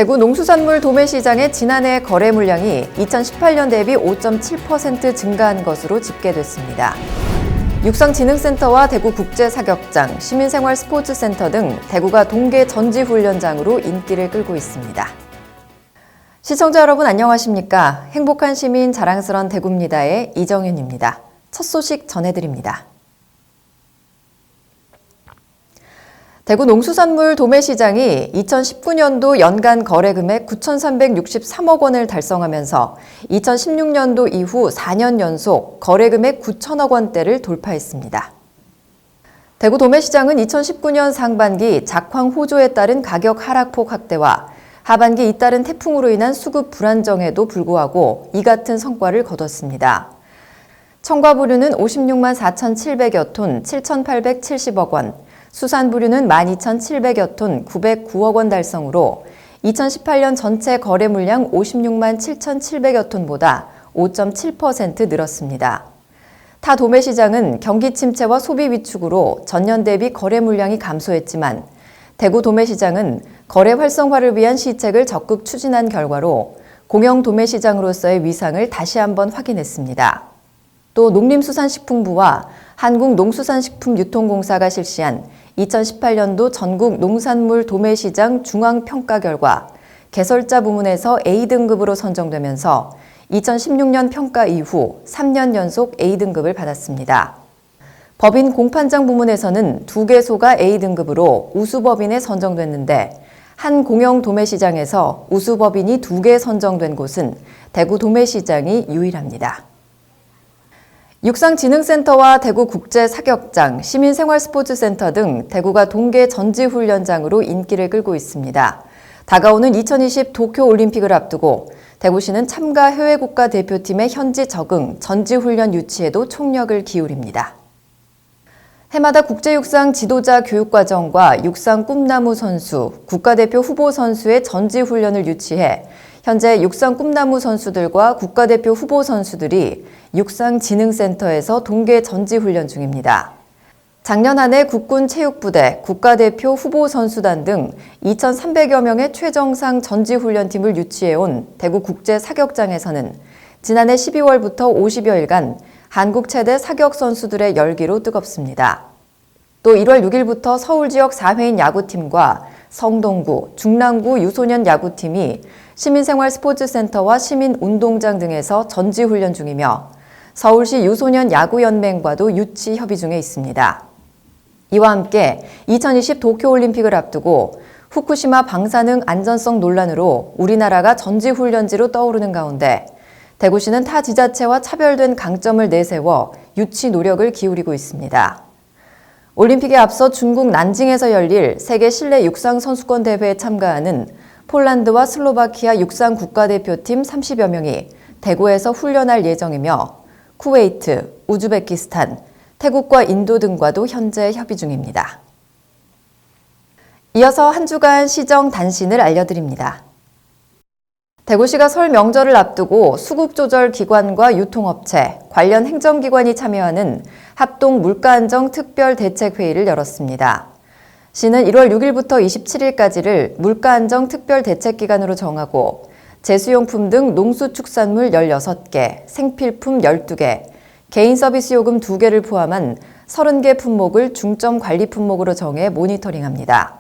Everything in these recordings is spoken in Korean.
대구 농수산물 도매시장의 지난해 거래 물량이 2018년 대비 5.7% 증가한 것으로 집계됐습니다. 육상진흥센터와 대구국제사격장, 시민생활스포츠센터 등 대구가 동계 전지훈련장으로 인기를 끌고 있습니다. 시청자 여러분 안녕하십니까? 행복한 시민 자랑스런 대구입니다의 이정윤입니다. 첫 소식 전해드립니다. 대구 농수산물 도매시장이 2019년도 연간 거래금액 9,363억 원을 달성하면서 2016년도 이후 4년 연속 거래금액 9천억 원대를 돌파했습니다. 대구 도매시장은 2019년 상반기 작황 호조에 따른 가격 하락폭 확대와 하반기 잇따른 태풍으로 인한 수급 불안정에도 불구하고 이 같은 성과를 거뒀습니다. 청과부류는 56만 4,700여 톤 7,870억 원, 수산부류는 12,700여 톤 909억 원 달성으로 2018년 전체 거래 물량 56만 7,700여 톤보다 5.7% 늘었습니다. 타 도매시장은 경기 침체와 소비 위축으로 전년 대비 거래 물량이 감소했지만 대구 도매시장은 거래 활성화를 위한 시책을 적극 추진한 결과로 공영 도매시장으로서의 위상을 다시 한번 확인했습니다. 또 농림수산식품부와 한국농수산식품유통공사가 실시한 2018년도 전국 농산물 도매시장 중앙평가 결과 개설자 부문에서 A등급으로 선정되면서 2016년 평가 이후 3년 연속 A등급을 받았습니다. 법인 공판장 부문에서는 2개소가 A등급으로 우수법인에 선정됐는데 한 공영 도매시장에서 우수법인이 2개 선정된 곳은 대구 도매시장이 유일합니다. 육상진흥센터와 대구국제사격장, 시민생활스포츠센터 등 대구가 동계 전지훈련장으로 인기를 끌고 있습니다. 다가오는 2020 도쿄올림픽을 앞두고 대구시는 참가 해외 국가대표팀의 현지 적응, 전지훈련 유치에도 총력을 기울입니다. 해마다 국제육상 지도자 교육과정과 육상 꿈나무 선수, 국가대표 후보 선수의 전지훈련을 유치해 현재 육상 꿈나무 선수들과 국가대표 후보 선수들이 육상진흥센터에서 동계 전지훈련 중입니다. 작년 한 해 국군체육부대, 국가대표 후보 선수단 등 2,300여 명의 최정상 전지훈련팀을 유치해온 대구국제사격장에서는 지난해 12월부터 50여일간 한국 최대 사격 선수들의 열기로 뜨겁습니다. 또 1월 6일부터 서울 지역 4회인 야구팀과 성동구, 중랑구 유소년 야구팀이 시민생활스포츠센터와 시민운동장 등에서 전지훈련 중이며 서울시 유소년 야구연맹과도 유치 협의 중에 있습니다. 이와 함께 2020 도쿄올림픽을 앞두고 후쿠시마 방사능 안전성 논란으로 우리나라가 전지훈련지로 떠오르는 가운데 대구시는 타 지자체와 차별된 강점을 내세워 유치 노력을 기울이고 있습니다. 올림픽에 앞서 중국 난징에서 열릴 세계 실내 육상 선수권 대회에 참가하는 폴란드와 슬로바키아 육상 국가대표팀 30여 명이 대구에서 훈련할 예정이며 쿠웨이트, 우즈베키스탄, 태국과 인도 등과도 현재 협의 중입니다. 이어서 한 주간 시정 단신을 알려드립니다. 대구시가 설 명절을 앞두고 수급조절기관과 유통업체, 관련 행정기관이 참여하는 합동 물가안정 특별대책회의를 열었습니다. 시는 1월 6일부터 27일까지를 물가안정 특별대책기간으로 정하고 제수용품 등 농수축산물 16개, 생필품 12개, 개인서비스요금 2개를 포함한 30개 품목을 중점관리 품목으로 정해 모니터링합니다.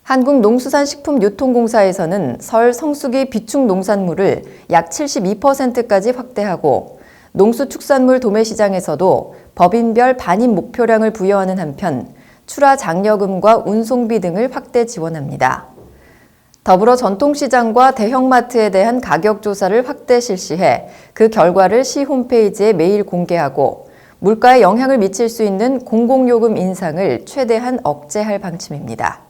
한국농수산식품유통공사에서는 설 성수기 비축 농산물을 약 72%까지 확대하고 농수축산물 도매시장에서도 법인별 반입 목표량을 부여하는 한편 출하 장려금과 운송비 등을 확대 지원합니다. 더불어 전통시장과 대형마트에 대한 가격 조사를 확대 실시해 그 결과를 시 홈페이지에 매일 공개하고 물가에 영향을 미칠 수 있는 공공요금 인상을 최대한 억제할 방침입니다.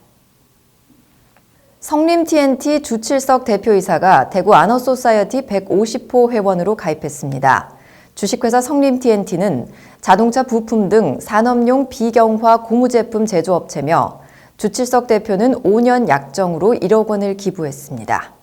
성림 TNT 주칠석 대표이사가 대구 아너소사이어티 150호 회원으로 가입했습니다. 주식회사 성림 TNT는 자동차 부품 등 산업용 비경화 고무제품 제조업체며 주칠석 대표는 5년 약정으로 1억 원을 기부했습니다.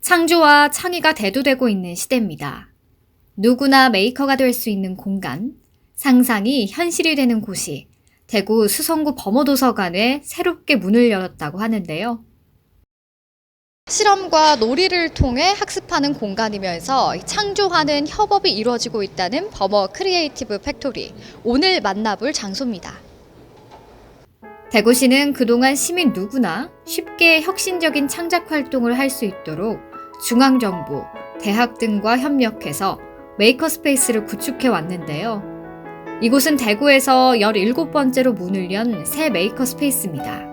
창조와 창의가 대두되고 있는 시대입니다. 누구나 메이커가 될 수 있는 공간, 상상이 현실이 되는 곳이 대구 수성구 범어도서관에 새롭게 문을 열었다고 하는데요. 실험과 놀이를 통해 학습하는 공간이면서 창조하는 협업이 이루어지고 있다는 범어 크리에이티브 팩토리. 오늘 만나볼 장소입니다. 대구시는 그동안 시민 누구나 쉽게 혁신적인 창작 활동을 할 수 있도록 중앙정부, 대학 등과 협력해서 메이커 스페이스를 구축해 왔는데요. 이곳은 대구에서 17번째로 문을 연 새 메이커 스페이스입니다.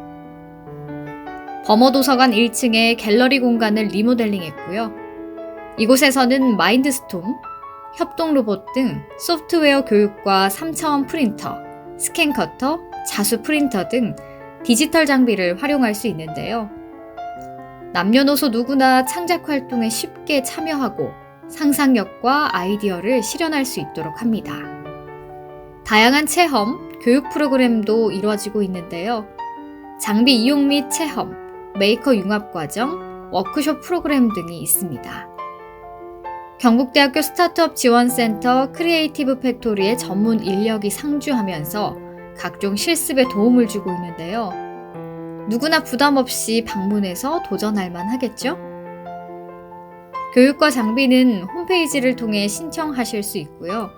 범어도서관 1층에 갤러리 공간을 리모델링했고요. 이곳에서는 마인드스톰, 협동로봇 등 소프트웨어 교육과 3차원 프린터, 스캔 커터, 자수 프린터 등 디지털 장비를 활용할 수 있는데요. 남녀노소 누구나 창작 활동에 쉽게 참여하고 상상력과 아이디어를 실현할 수 있도록 합니다. 다양한 체험, 교육 프로그램도 이루어지고 있는데요. 장비 이용 및 체험, 메이커 융합과정, 워크숍 프로그램 등이 있습니다. 경북대학교 스타트업 지원센터 크리에이티브 팩토리의 전문 인력이 상주하면서 각종 실습에 도움을 주고 있는데요. 누구나 부담 없이 방문해서 도전할 만하겠죠? 교육과 장비는 홈페이지를 통해 신청하실 수 있고요.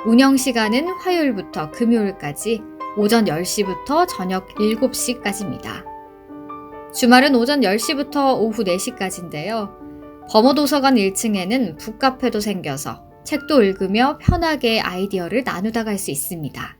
운영 시간은 화요일부터 금요일까지 오전 10시부터 저녁 7시까지입니다. 주말은 오전 10시부터 오후 4시까지인데요. 범어도서관 1층에는 북카페도 생겨서 책도 읽으며 편하게 아이디어를 나누다 갈 수 있습니다.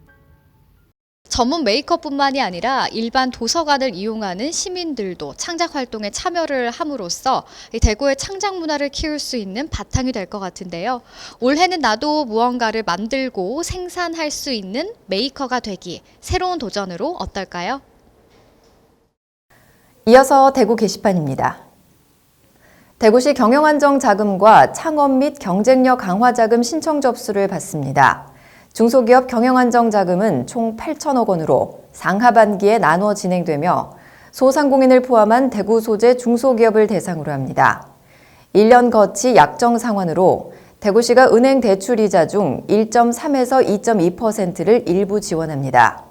전문 메이커뿐만이 아니라 일반 도서관을 이용하는 시민들도 창작 활동에 참여를 함으로써 대구의 창작 문화를 키울 수 있는 바탕이 될 것 같은데요. 올해는 나도 무언가를 만들고 생산할 수 있는 메이커가 되기, 새로운 도전으로 어떨까요? 이어서 대구 게시판입니다. 대구시 경영안정자금과 창업 및 경쟁력 강화 자금 신청 접수를 받습니다. 중소기업 경영안정자금은 총 8천억 원으로 상하반기에 나눠 진행되며 소상공인을 포함한 대구 소재 중소기업을 대상으로 합니다. 1년 거치 약정 상환으로 대구시가 은행 대출이자 중 1.3에서 2.2%를 일부 지원합니다.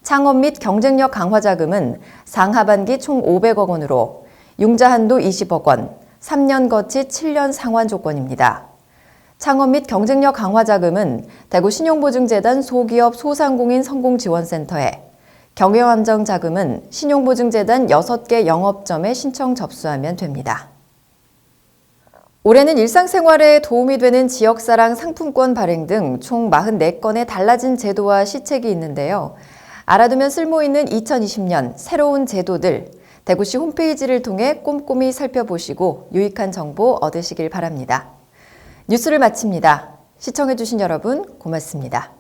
창업 및 경쟁력 강화 자금은 상하반기 총 500억 원으로 융자 한도 20억 원, 3년 거치 7년 상환 조건입니다. 창업 및 경쟁력 강화 자금은 대구 신용보증재단 소기업 소상공인 성공지원센터에, 경영안정자금은 신용보증재단 6개 영업점에 신청 접수하면 됩니다. 올해는 일상생활에 도움이 되는 지역사랑 상품권 발행 등 총 44건의 달라진 제도와 시책이 있는데요. 알아두면 쓸모있는 2020년 새로운 제도들, 대구시 홈페이지를 통해 꼼꼼히 살펴보시고 유익한 정보 얻으시길 바랍니다. 뉴스를 마칩니다. 시청해주신 여러분 고맙습니다.